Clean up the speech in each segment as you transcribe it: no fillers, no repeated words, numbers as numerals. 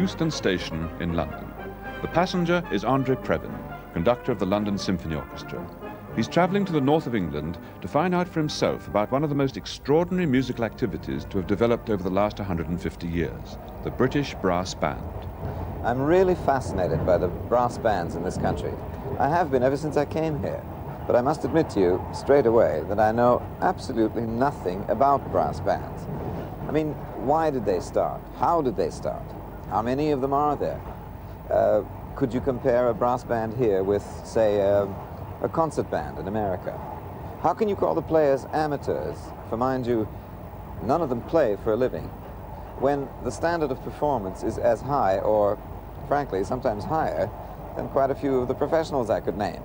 Euston Station in London. The passenger is Andre Previn, conductor of the London Symphony Orchestra. He's travelling to the north of England to find out for himself about one of the most extraordinary musical activities to have developed over the last 150 years, the British brass band. I'm really fascinated by the brass bands in this country. I have been ever since I came here. But I must admit to you straight away that I know absolutely nothing about brass bands. I mean, why did they start? How did they start? How many of them are there? Could you compare a brass band here with, say, a concert band in America? How can you call the players amateurs? For mind you, none of them play for a living, when the standard of performance is as high, or frankly, sometimes higher, than quite a few of the professionals I could name.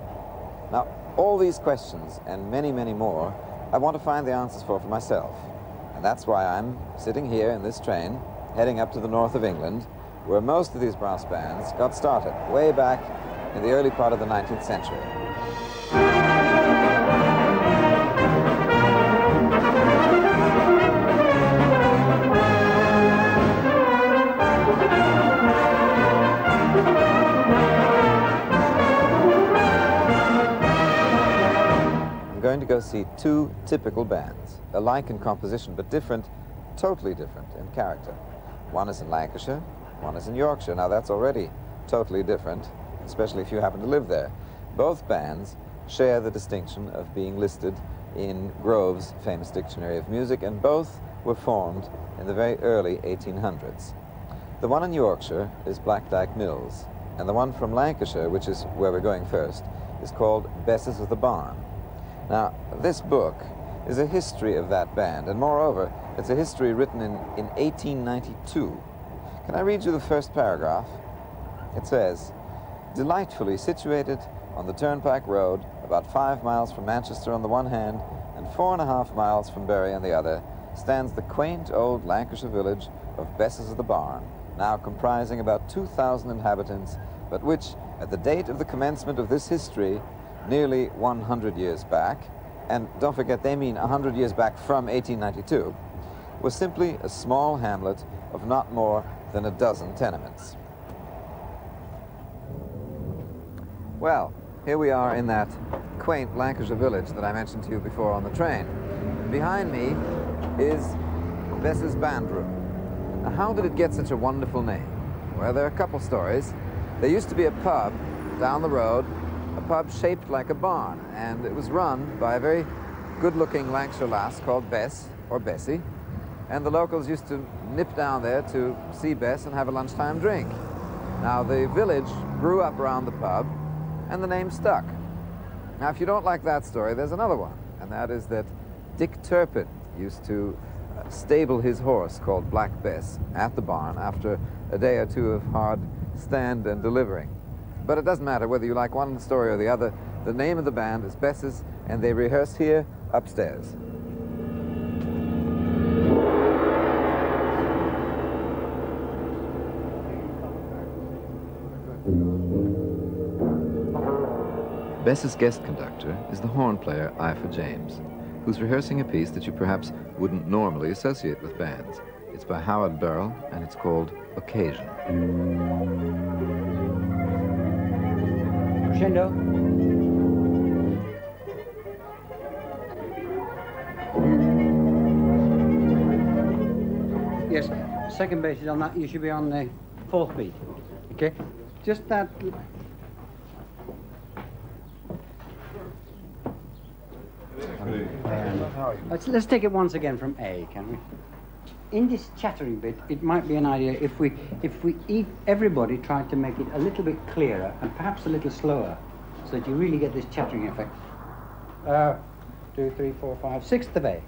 Now, all these questions, and many, many more, I want to find the answers for myself. And that's why I'm sitting here in this train, heading up to the north of England, where most of these brass bands got started, way back in the early part of the 19th century. I'm going to go see two typical bands, alike in composition but different, totally different in character. One is in Lancashire, one is in Yorkshire. Now that's already totally different, especially if you happen to live there. Both bands share the distinction of being listed in Grove's famous Dictionary of Music, and both were formed in the very early 1800s. The one in Yorkshire is Dyke Mills, and the one from Lancashire, which is where we're going first, is called Besses of the Barn. Now, this book is a history of that band, and moreover, it's a history written in 1892. Can I read you the first paragraph? It says, "Delightfully situated on the Turnpike Road, about 5 miles from Manchester on the one hand, and 4.5 miles from Bury on the other, stands the quaint old Lancashire village of Besses of the Barn, now comprising about 2,000 inhabitants, but which, at the date of the commencement of this history, nearly 100 years back, and don't forget they mean 100 years back from 1892, was simply a small hamlet of not more than a dozen tenements." Well, here we are in that quaint Lancashire village that I mentioned to you before on the train. Behind me is Besses Band Room. Now, how did it get such a wonderful name? Well, there are a couple stories. There used to be a pub down the road, a pub shaped like a barn, and it was run by a very good-looking Lancashire lass called Bess, or Bessie, and the locals used to nip down there to see Bess and have a lunchtime drink. Now, the village grew up around the pub, and the name stuck. Now, if you don't like that story, there's another one, and that is that Dick Turpin used to stable his horse called Black Bess at the barn after a day or two of hard stand and delivering. But it doesn't matter whether you like one story or the other. The name of the band is Besses, and they rehearse here upstairs. Bess's guest conductor is the horn player Ifa James, who's rehearsing a piece that you perhaps wouldn't normally associate with bands. It's by Howard Burrell, and it's called Occasion. Crescendo. Yes, second bass is on that. You should be on the fourth beat. Okay, just that. Let's take it once again from A, can we? In this chattering bit, it might be an idea if everybody tried to make it a little bit clearer and perhaps a little slower, so that you really get this chattering effect. 2, 3, 4, 5, 6th of A.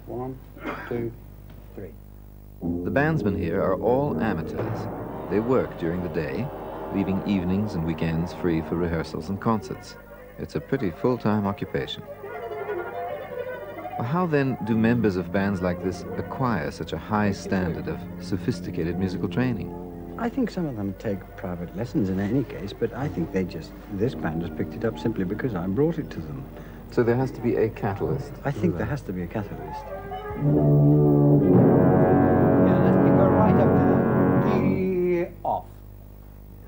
1, 2, 3. The bandsmen here are all amateurs. They work during the day, leaving evenings and weekends free for rehearsals and concerts. It's a pretty full-time occupation. Well, how then do members of bands like this acquire such a high standard of sophisticated musical training? I think some of them take private lessons in any case, but I think this band has picked it up simply because I brought it to them. So there has to be a catalyst? I think there has to be a catalyst. Yeah, let me go right up to that.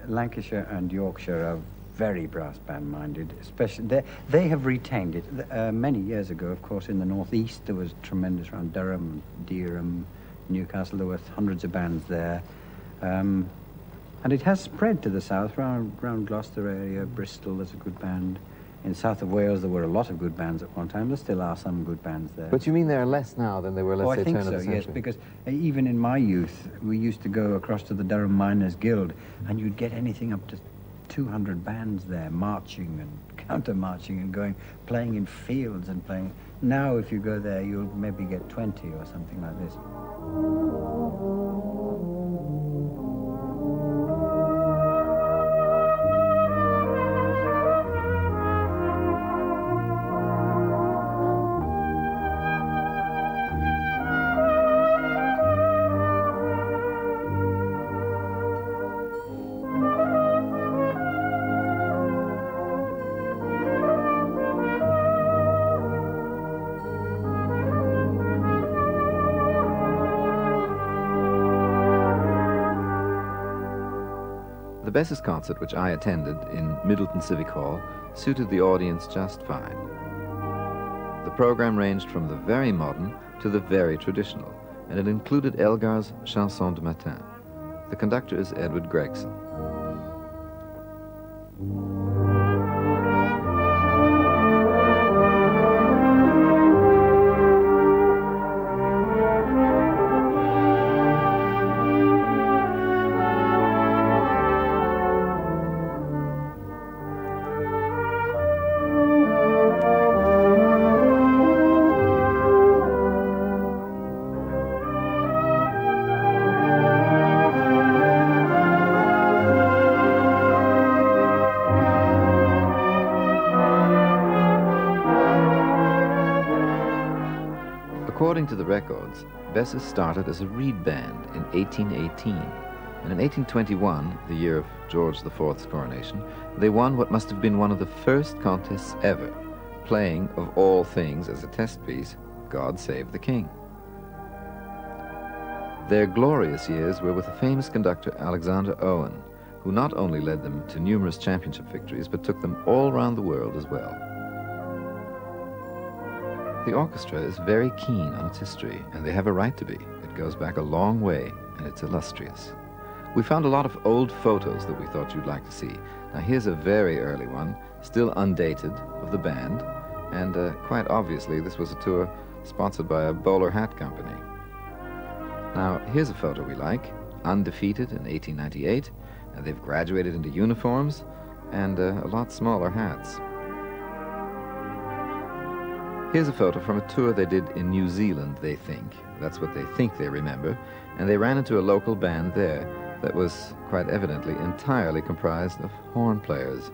Lancashire and Yorkshire are very brass band minded, especially they have retained it. Many years ago, of course, in the northeast there was tremendous around Durham, Dereham, Newcastle. There were hundreds of bands there, and it has spread to the south, round Gloucester area, Bristol. There's a good band. In south of Wales, there were a lot of good bands at one time. There still are some good bands there. But you mean there are less now than there were, let's say, turn of the century? Yes, because even in my youth, we used to go across to the Durham Miners Guild, and you'd get anything up to 200 bands there, marching and counter-marching and playing in fields and playing. Now, if you go there, you'll maybe get 20 or something like this. The Besses concert, which I attended in Middleton Civic Hall, suited the audience just fine. The program ranged from the very modern to the very traditional, and it included Elgar's Chanson du Matin. The conductor is Edward Gregson. According to the records, Besses started as a reed band in 1818, and in 1821, the year of George IV's coronation, they won what must have been one of the first contests ever, playing, of all things, as a test piece, God Save the King. Their glorious years were with the famous conductor Alexander Owen, who not only led them to numerous championship victories, but took them all around the world as well. The orchestra is very keen on its history, and they have a right to be. It goes back a long way, and it's illustrious. We found a lot of old photos that we thought you'd like to see. Now here's a very early one, still undated, of the band, and quite obviously this was a tour sponsored by a bowler hat company. Now here's a photo we like, undefeated in 1898, and they've graduated into uniforms and a lot smaller hats. Here's a photo from a tour they did in New Zealand, they think. That's what they think they remember. And they ran into a local band there that was quite evidently entirely comprised of horn players.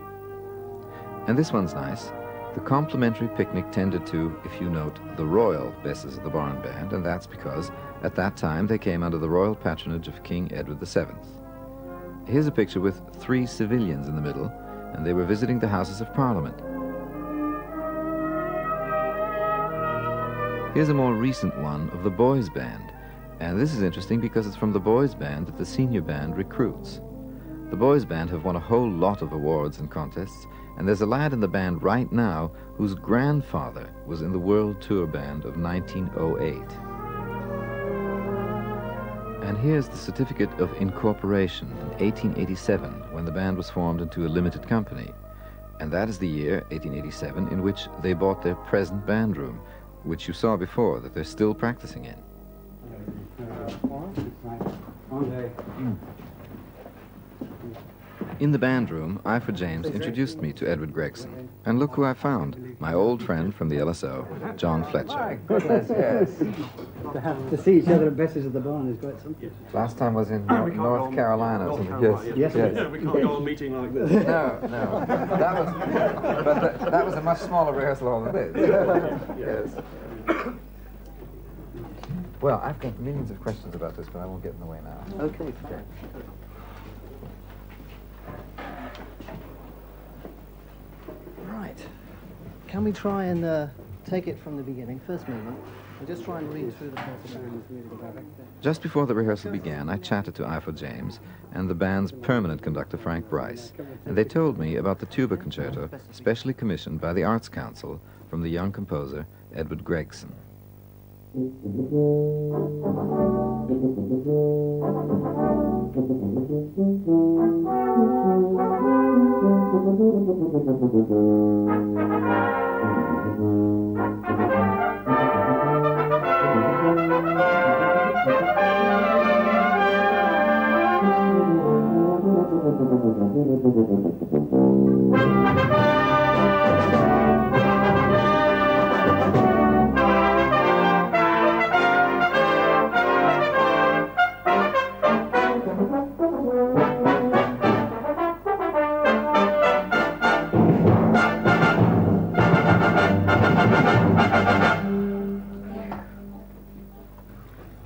And this one's nice. The complimentary picnic tended to, if you note, the royal Besses of the Barn Band, and that's because at that time they came under the royal patronage of King Edward VII. Here's a picture with 3 civilians in the middle, and they were visiting the Houses of Parliament. Here's a more recent one of the boys' band, and this is interesting because it's from the boys' band that the senior band recruits. The boys' band have won a whole lot of awards and contests, and there's a lad in the band right now whose grandfather was in the World Tour Band of 1908. And here's the certificate of incorporation in 1887, when the band was formed into a limited company. And that is the year, 1887, in which they bought their present band room, which you saw before, that they're still practicing in. In the band room, I, for James, introduced me to Edward Gregson. And look who I found, my old friend from the LSO, John Fletcher. Goodness, yes. To see each other at Besses of the Barn is quite something. Last time was in North Carolina or something. Yes. Yeah, we can't go on a meeting like this. No. That was a much smaller rehearsal hall than this. Yes. Well, I've got millions of questions about this, but I won't get in the way now. Okay. Right. Can we try and take it from the beginning, first movement, and just try and read through the first movement. Just before the rehearsal began, I chatted to Ifo James and the band's permanent conductor, Frank Bryce, and they told me about the tuba concerto, specially commissioned by the Arts Council from the young composer, Edward Gregson.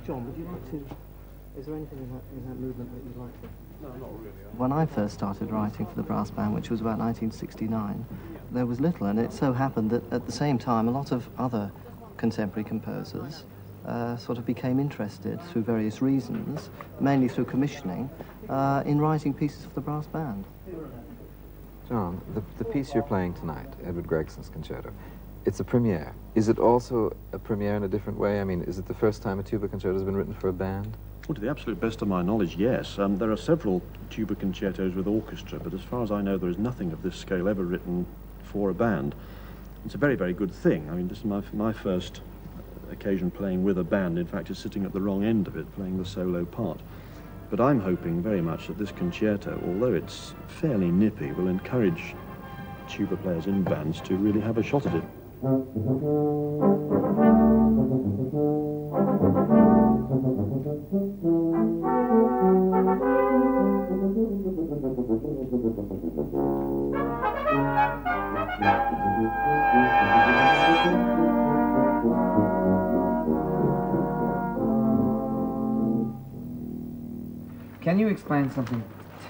John, would you like to... Is there anything in that movement that you'd like to... No, not really. When I first started writing for the brass band, which was about 1969, there was little, and it so happened that at the same time a lot of other contemporary composers sort of became interested through various reasons, mainly through commissioning, in writing pieces for the brass band. John, the piece you're playing tonight, Edward Gregson's concerto, it's a premiere. Is it also a premiere in a different way? I mean, is it the first time a tuba concerto has been written for a band? Well, to the absolute best of my knowledge, yes. There are several tuba concertos with orchestra, but as far as I know, there is nothing of this scale ever written for a band. It's a very, very good thing. I mean, this is my first occasion playing with a band. In fact, is sitting at the wrong end of it, playing the solo part. But I'm hoping very much that this concerto, although it's fairly nippy, will encourage tuba players in bands to really have a shot at it. Can you explain something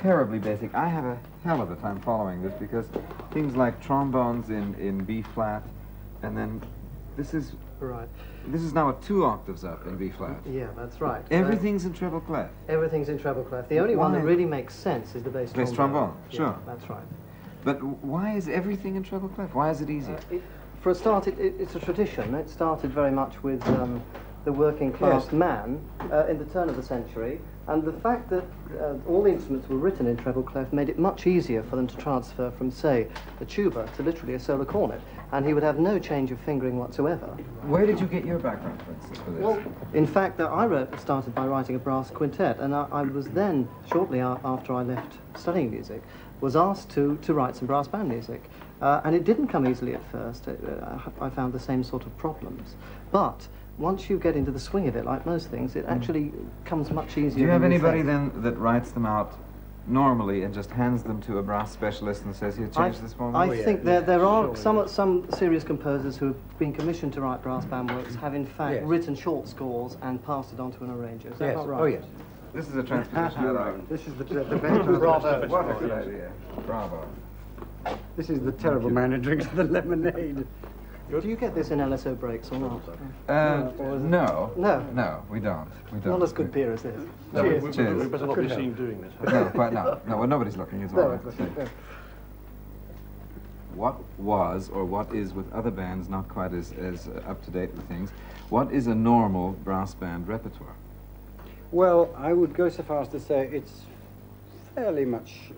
terribly basic? I have a hell of a time following this because things like trombones in B flat, and then this is Right. This is now 2 octaves up in B flat. Yeah, that's right. Everything's in treble clef. Everything's in treble clef. The only one that really makes sense is the bass trombone. Bass trombone, sure. Yeah, that's right. But why is everything in treble clef? Why is it easier? For a start, it's a tradition. It started very much with the working class man in the turn of the century, and the fact that all the instruments were written in treble clef made it much easier for them to transfer from, say, a tuba to literally a solo cornet, and he would have no change of fingering whatsoever. Where did you get your background, for instance, for this? Well, in fact, I started by writing a brass quintet, and I was then, shortly after I left studying music, was asked to write some brass band music. And it didn't come easily at first. I found the same sort of problems. But once you get into the swing of it, like most things, it actually comes much easier. Do you have anybody then that writes them out normally and just hands them to a brass specialist and says, here, change this for me? I think there are some serious composers who have been commissioned to write brass band works have in fact written short scores and passed it on to an arranger. Is that not right? Oh, yes. This is a transposition. This is the best. Bravo. What a good idea. Bravo. This is the terrible man who drinks the lemonade. Do you get this in LSO breaks or not? No. No? No, we don't. Not as good beer as this. No, Cheers. cheers. We better not be seen doing this. No, quite no. No, well, nobody's looking. It's all right. What was, or what is with other bands not quite as up to date with things, what is a normal brass band repertoire? Well, I would go so far as to say it's fairly much,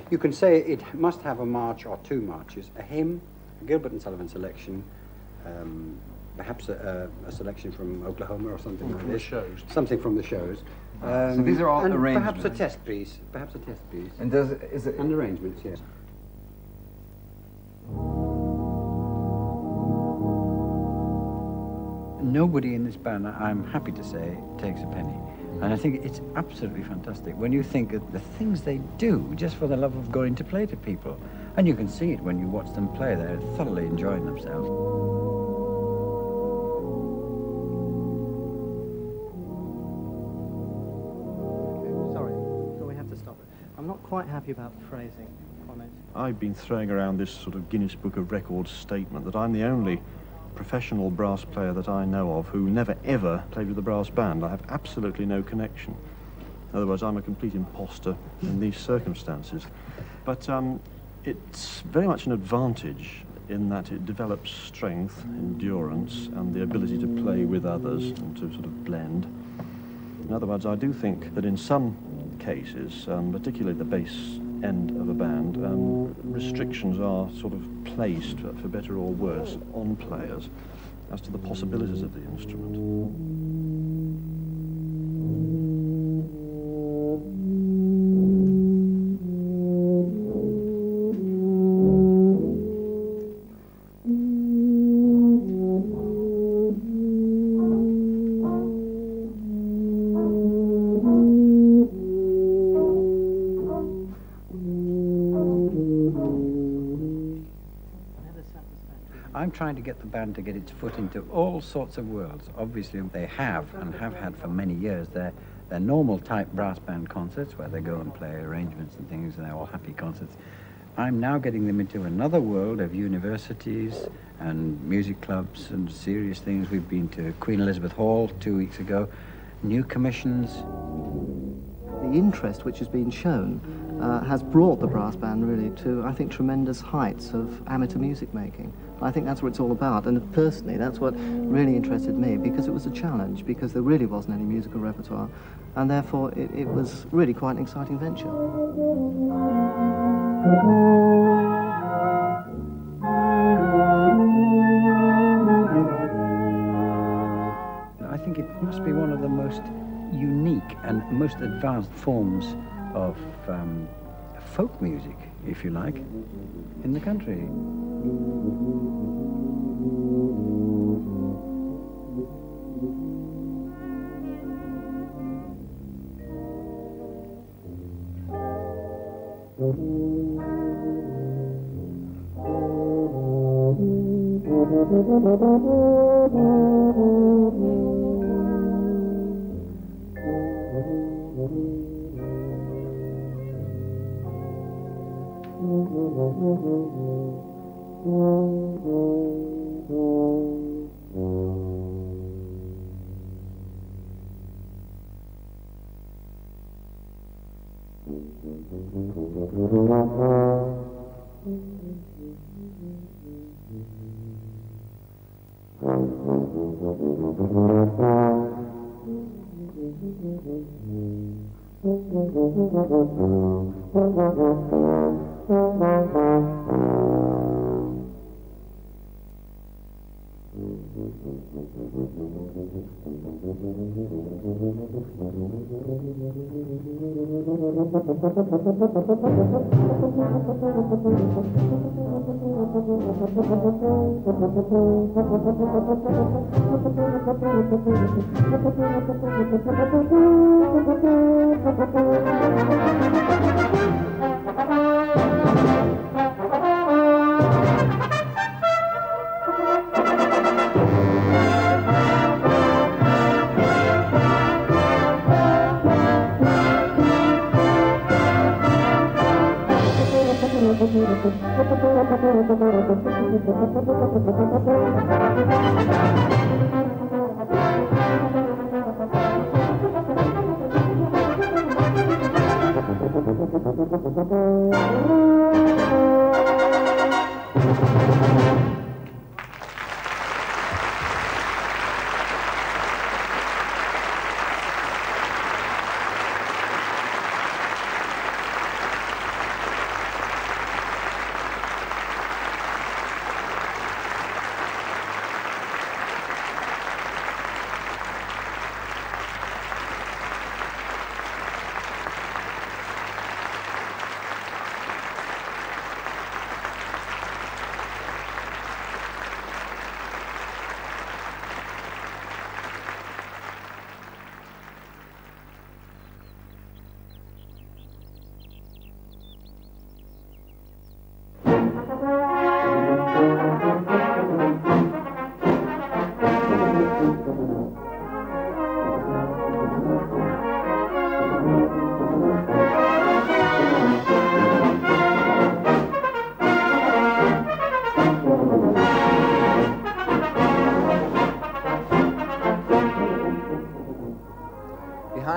you can say it must have a march or 2 marches, a hymn, a Gilbert and Sullivan selection, perhaps a selection from Oklahoma or something like this. Shows. Something from the shows. So these are all and arrangements. Perhaps a test piece. And is it... And arrangements, yes. Nobody in this band, I'm happy to say, takes a penny. And I think it's absolutely fantastic when you think of the things they do just for the love of going to play to people. And you can see it when you watch them play. They're thoroughly enjoying themselves. Sorry, so we have to stop it. I'm not quite happy about the phrasing on it. I've been throwing around this sort of Guinness Book of Records statement that I'm the only professional brass player that I know of who never ever played with a brass band. I have absolutely no connection. In other words, I'm a complete imposter in these circumstances. But it's very much an advantage in that it develops strength, endurance, and the ability to play with others and to sort of blend. In other words, I do think that in some cases, particularly the bass end of a band, restrictions are sort of placed, for better or worse, on players as to the possibilities of the instrument. I'm trying to get the band to get its foot into all sorts of worlds. Obviously, they have and have had for many years their normal type brass band concerts where they go and play arrangements and things, and they're all happy concerts. I'm now getting them into another world of universities and music clubs and serious things. We've been to Queen Elizabeth Hall 2 weeks ago, new commissions. The interest which has been shown has brought the brass band really to, I think, tremendous heights of amateur music making. I think that's what it's all about, and personally that's what really interested me, because it was a challenge, because there really wasn't any musical repertoire, and therefore it was really quite an exciting venture. I think it must be one of the most unique and most advanced forms of folk music, if you like, in the country.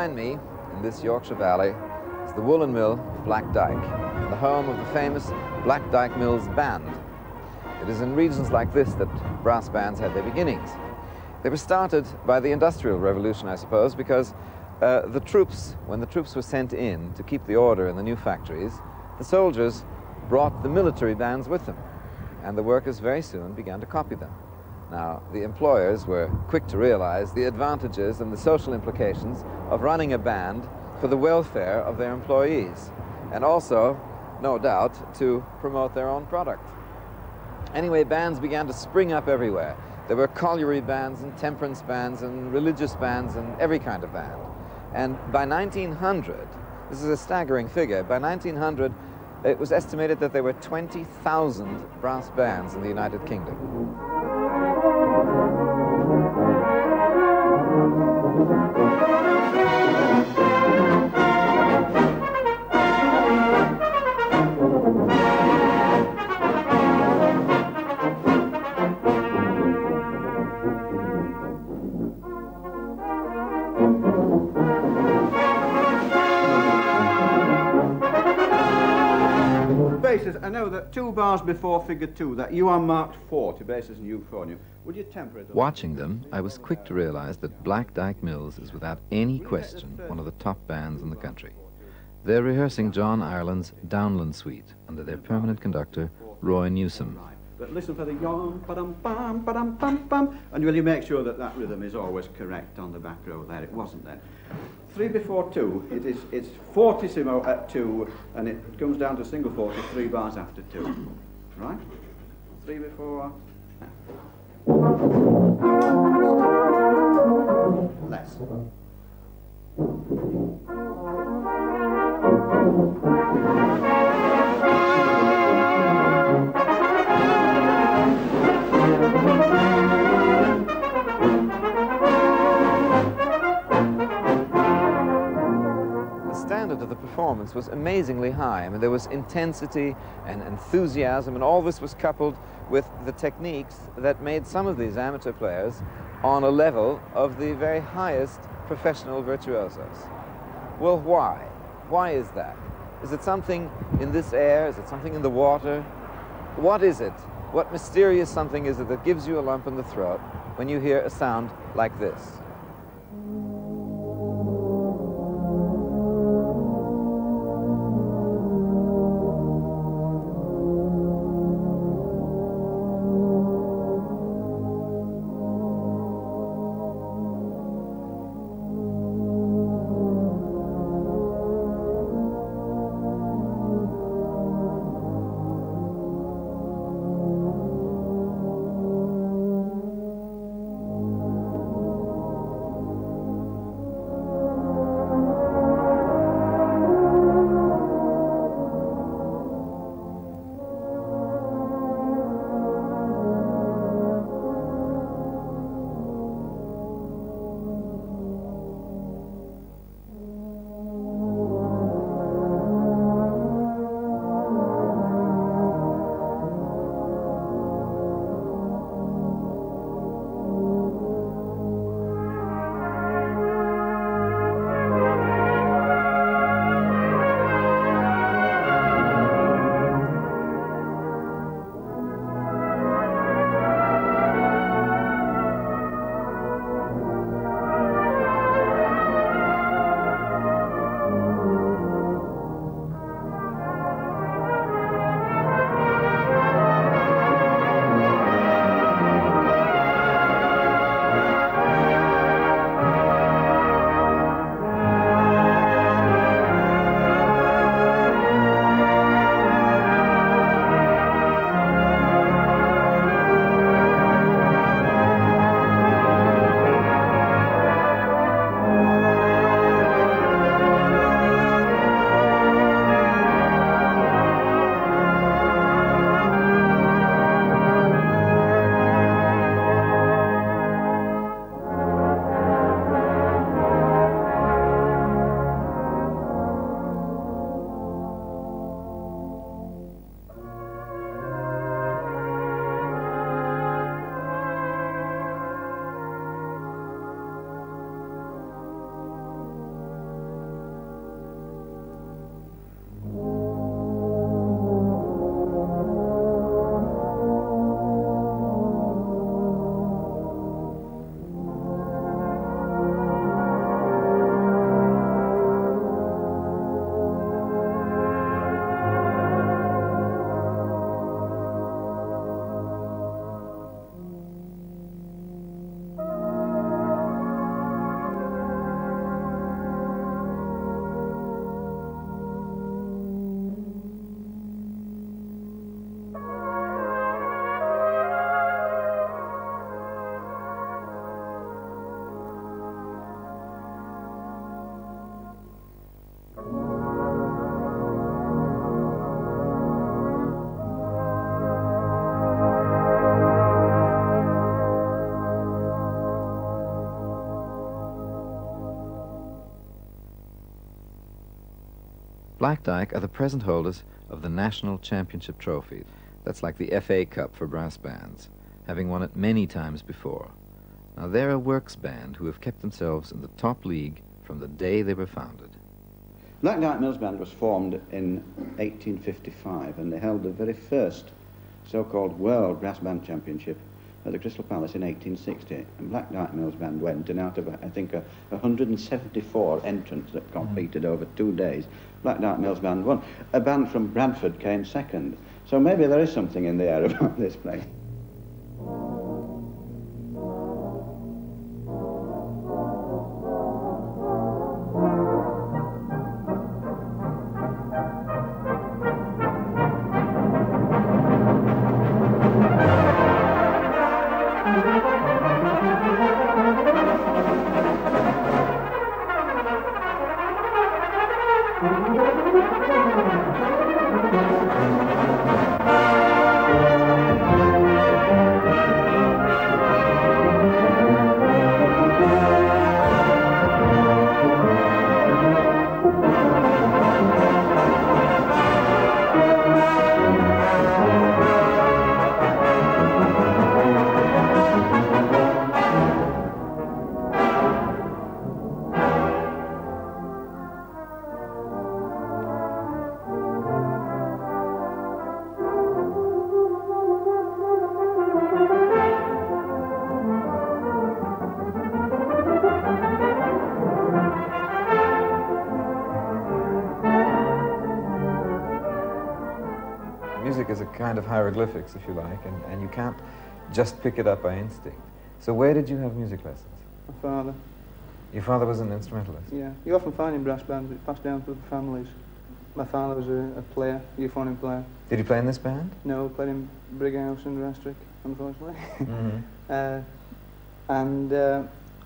Behind me, in this Yorkshire Valley, is the woolen mill of Black Dyke, the home of the famous Black Dyke Mills Band. It is in regions like this that brass bands had their beginnings. They were started by the Industrial Revolution, I suppose, because the troops, when the troops were sent in to keep the order in the new factories, the soldiers brought the military bands with them, and the workers very soon began to copy them. Now, the employers were quick to realize the advantages and the social implications of running a band for the welfare of their employees, and also, no doubt, to promote their own product. Anyway, bands began to spring up everywhere. There were colliery bands and temperance bands and religious bands and every kind of band. And by 1900, this is a staggering figure, by 1900 it was estimated that there were 20,000 brass bands in the United Kingdom. Besses, I know that 2 bars before figure 2, that you are marked 4 to Besses and euphonium. Would you temper it? Watching them, I was quick to realize that Black Dyke Mills is without any question one of the top bands in the country. They're rehearsing John Ireland's Downland Suite under their permanent conductor, Roy Newsom. But listen for the yom, ba-dum, bum, and will you make sure that that rhythm is always correct on the back row there? It wasn't then. 3 before 2, it's fortissimo at 2, and it comes down to single 40, 3 bars after 2. Right? 3 before... Less. Of the performance was amazingly high. I mean, there was intensity and enthusiasm, and all this was coupled with the techniques that made some of these amateur players on a level of the very highest professional virtuosos. Well, why? Why is that? Is it something in this air? Is it something in the water? What is it? What mysterious something is it that gives you a lump in the throat when you hear a sound like this? Black Dyke are the present holders of the National Championship Trophy. That's like the FA Cup for brass bands, having won it many times before. Now, they're a works band who have kept themselves in the top league from the day they were founded. Black Dyke Mills Band was formed in 1855, and they held the very first so-called World Brass Band Championship at the Crystal Palace in 1860. And Black Dyke Mills Band went, and out of, I think, 174 entrants that competed over 2 days, Black Dyke Mills Band won. A band from Bradford came second. So maybe there is something in the air about this place. Music is a kind of hieroglyphics, if you like, and you can't just pick it up by instinct. So where did you have music lessons? My father. Your father was an instrumentalist? Yeah. You often find in brass bands, it's passed down through the families. My father was a player, euphonium player. Did he play in this band? No, played in Brighouse and Rastrick, unfortunately. Mm-hmm.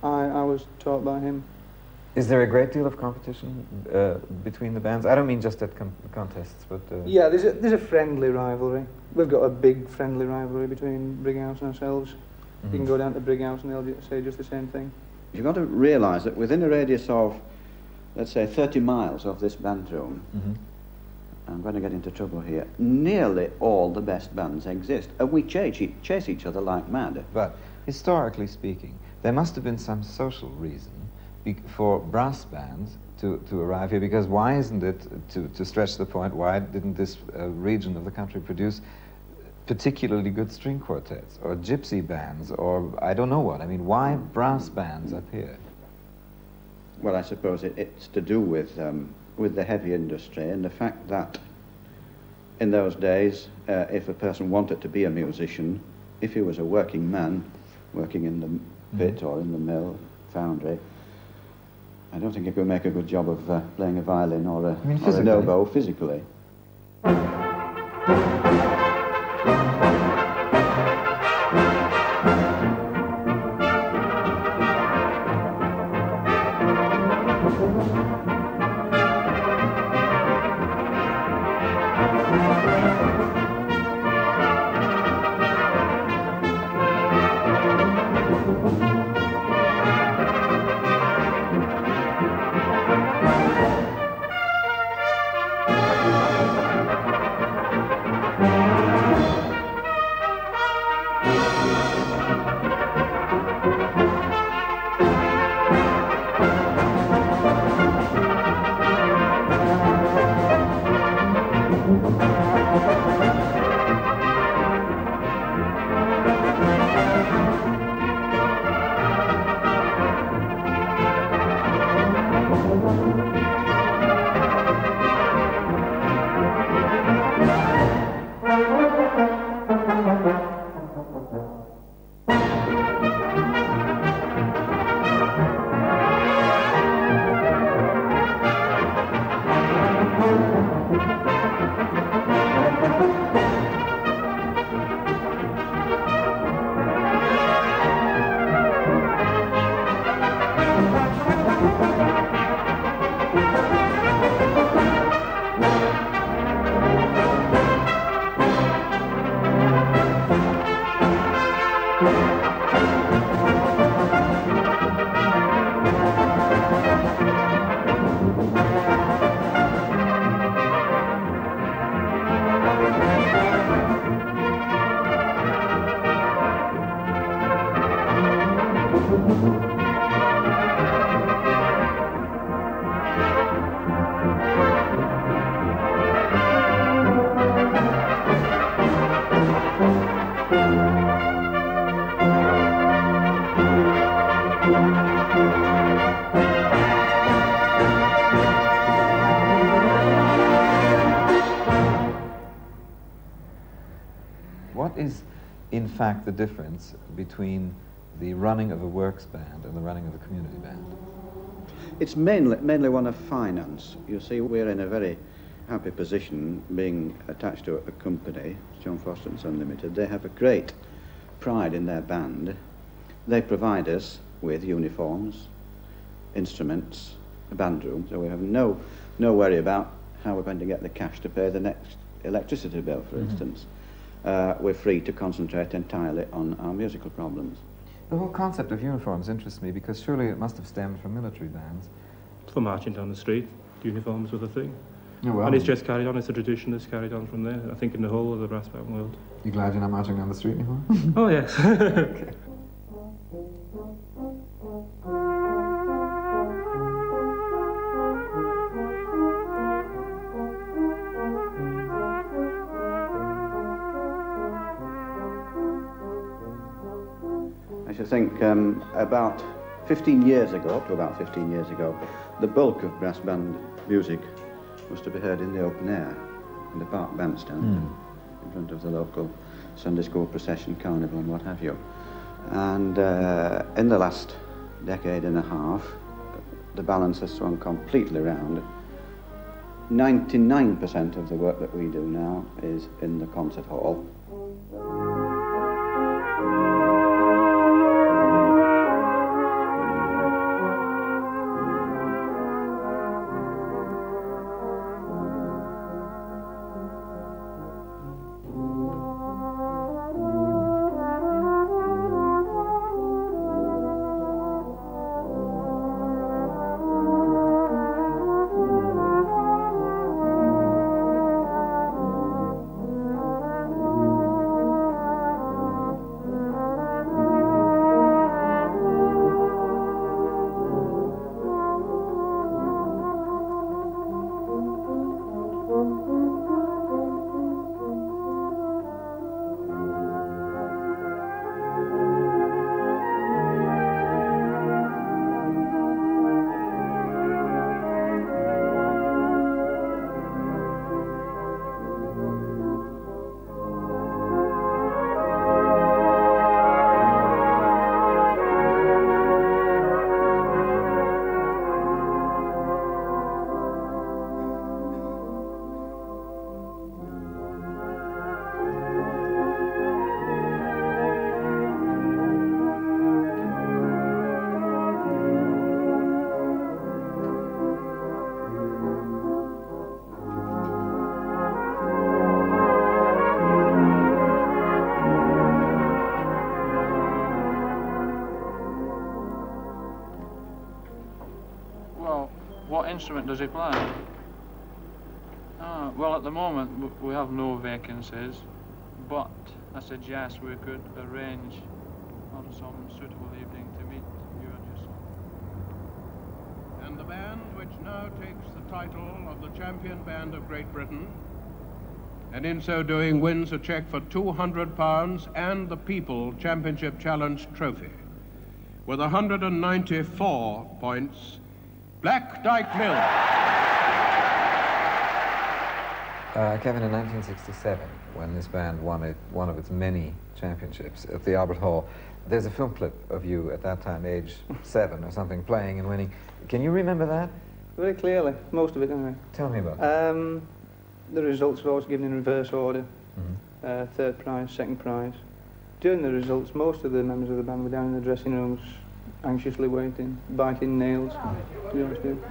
I was taught by him. Is there a great deal of competition between the bands? I don't mean just at contests, but... Yeah, there's a friendly rivalry. We've got a big friendly rivalry between Brighouse and ourselves. Mm-hmm. You can go down to Brighouse and they'll say just the same thing. You've got to realise that within a radius of, let's say, 30 miles of this band room, Mm-hmm. I'm going to get into trouble here, nearly all the best bands exist. And we chase each other like mad. But historically speaking, there must have been some social reason for brass bands to arrive here, because why isn't it, to stretch the point, why didn't this region of the country produce particularly good string quartets or gypsy bands or I don't know what? I mean, why brass bands up here? Well, I suppose it's to do with the heavy industry and the fact that in those days, if a person wanted to be a musician, if he was a working man working in the pit or in the mill, foundry, I don't think he could make a good job of playing a violin or an oboe physically. What is, in fact, the difference between the running of a works band and the running of a community band? It's mainly one of finance. You see, we're in a very happy position being attached to a company, John Fletcher and Son Limited. They have a great pride in their band. They provide us with uniforms, instruments, a band room, so we have no worry about how we're going to get the cash to pay the next electricity bill, for instance. We're free to concentrate entirely on our musical problems. The whole concept of uniforms interests me because surely it must have stemmed from military bands. For marching down the street, uniforms were the thing. Oh, well. And it's just carried on, it's a tradition that's carried on from there, I think, in the whole of the brass band world. You glad you're not marching down the street anymore? Oh, yes. Okay. I should think about 15 years ago, the bulk of brass band music was to be heard in the open air, in the park bandstand, in front of the local Sunday school procession, carnival and what have you. And in the last decade and a half, the balance has swung completely round. 99% of the work that we do now is in the concert hall. What instrument does he play? Well, at the moment we have no vacancies, but I suggest we could arrange on some suitable evening to meet you and your son. And the band which now takes the title of the champion band of Great Britain, and in so doing wins a cheque for £200 and the People Championship Challenge Trophy. With 194 points, Black Dyke Mill. Kevin, in 1967, when this band won one of its many championships at the Albert Hall, there's a film clip of you at that time, age 7 or something, playing and winning. Can you remember that? Very clearly, most of it anyway. Tell me about that. The results were always given in reverse order. Third prize, second prize. During the results, most of the members of the band were down in the dressing rooms, anxiously waiting, biting nails, to be honest with you.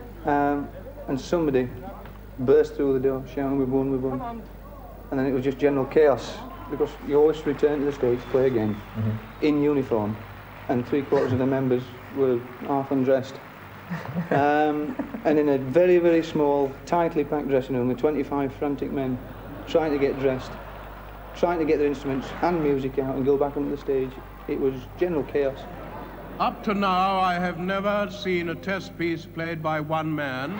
And somebody burst through the door, shouting, "We've won, we've won." And then it was just general chaos, because you always return to the stage to play again, in uniform, and 3/4 of the members were half undressed. And in a very, very small, tightly packed dressing room with 25 frantic men trying to get dressed, trying to get their instruments and music out and go back onto the stage. It was general chaos. Up to now, I have never seen a test piece played by one man. I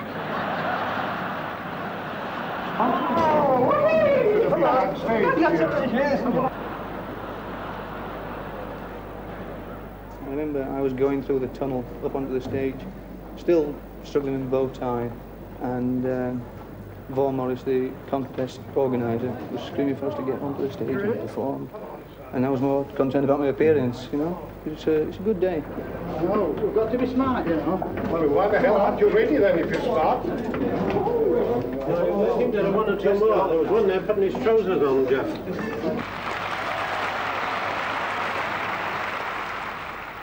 remember I was going through the tunnel up onto the stage, still struggling in bow tie, and Vaughan Morris, the contest organiser, was screaming for us to get onto the stage and perform. And I was more concerned about my appearance, you know. It's a good day. Oh, you've got to be smart, you know. Well, why the hell aren't you ready then if you're smart? I think there are one or two more. There was one there putting his trousers on, Jeff.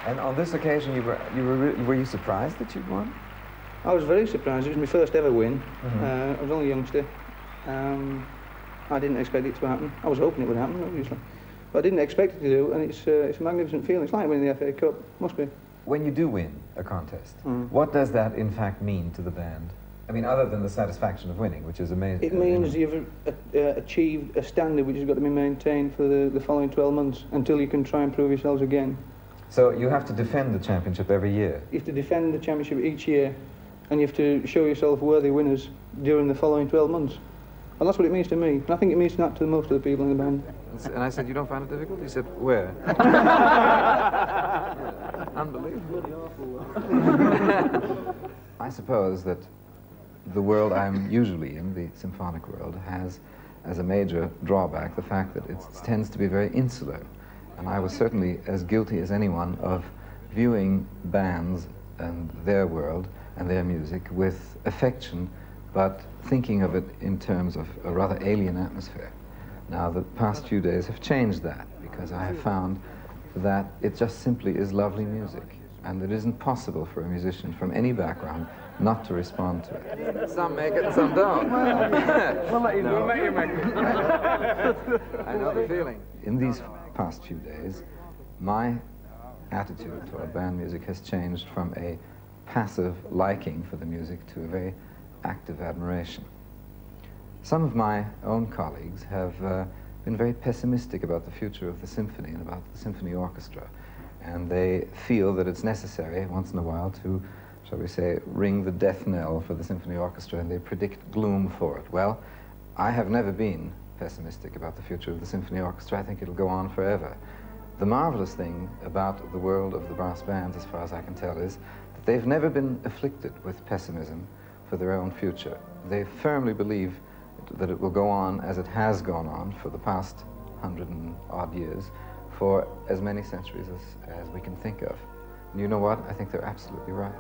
And on this occasion, were you surprised that you'd won? I was very surprised. It was my first ever win. Mm-hmm. I was only a youngster. I didn't expect it to happen. I was hoping it would happen, obviously. But I didn't expect it to do, and it's a magnificent feeling. It's like winning the FA Cup. Must be. When you do win a contest, what does that in fact mean to the band? I mean, other than the satisfaction of winning, which is amazing. It means you've achieved a standard which has got to be maintained for the following 12 months until you can try and prove yourselves again. So you have to defend the championship every year? You have to defend the championship each year, and you have to show yourself worthy winners during the following 12 months. And that's what it means to me. And I think it means that to most of the people in the band. And I said, you don't find it difficult? He said, where? Unbelievable. I suppose that the world I'm usually in, the symphonic world, has as a major drawback the fact that it tends to be very insular. And I was certainly as guilty as anyone of viewing bands and their world and their music with affection, but thinking of it in terms of a rather alien atmosphere. Now, the past few days have changed that, because I have found that it just simply is lovely music, and it isn't possible for a musician from any background not to respond to it. Some make it and some don't. We'll let you know. We'll let you make it. I know the feeling. In these past few days, my attitude toward band music has changed from a passive liking for the music to a very active admiration. Some of my own colleagues have been very pessimistic about the future of the symphony and about the symphony orchestra, and they feel that it's necessary once in a while to, shall we say, ring the death knell for the symphony orchestra, and they predict gloom for it. Well, I have never been pessimistic about the future of the symphony orchestra. I think it'll go on forever. The marvelous thing about the world of the brass bands, as far as I can tell, is that they've never been afflicted with pessimism for their own future. They firmly believe that it will go on as it has gone on for the past 100 and odd years, for as many centuries as we can think of. And you know what? I think they're absolutely right.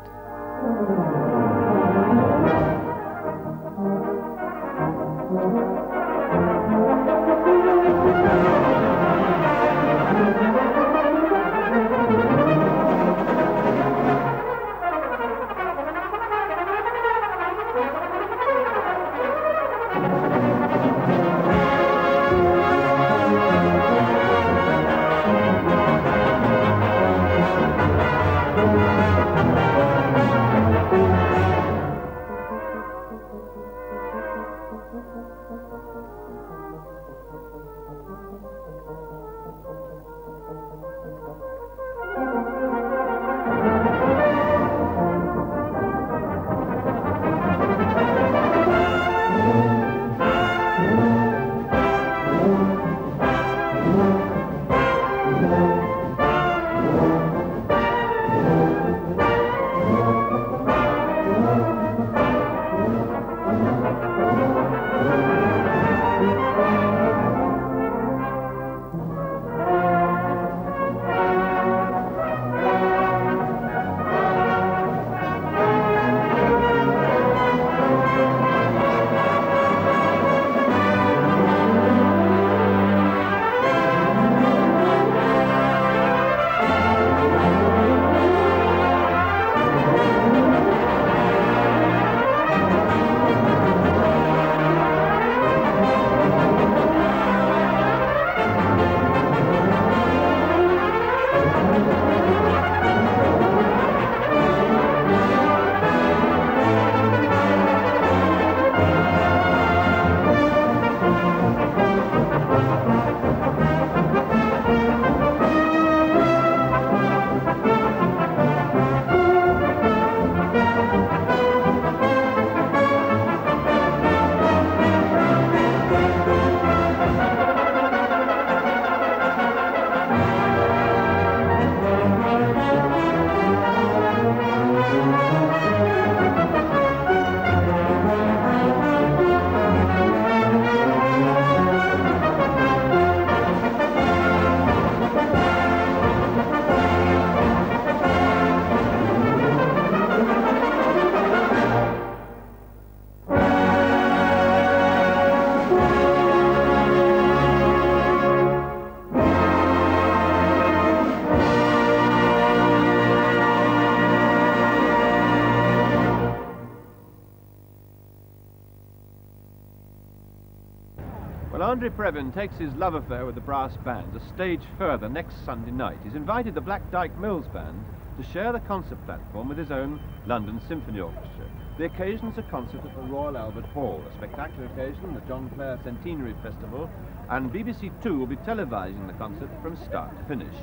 Andre Previn takes his love affair with the brass bands a stage further next Sunday night. He's invited the Black Dyke Mills Band to share the concert platform with his own London Symphony Orchestra. The occasion is a concert at the Royal Albert Hall, a spectacular occasion, the John Fletcher Centenary Festival, and BBC Two will be televising the concert from start to finish.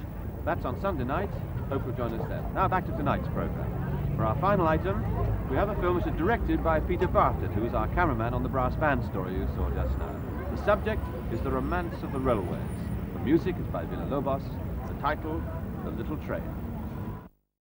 That's on Sunday night. Hope you'll join us then. Now back to tonight's programme. For our final item, we have a film which is directed by Peter Bartlett, who is our cameraman on the brass band story you saw just now. The subject is The Romance of the Railways. The music is by Villa-Lobos. The title, The Little Train.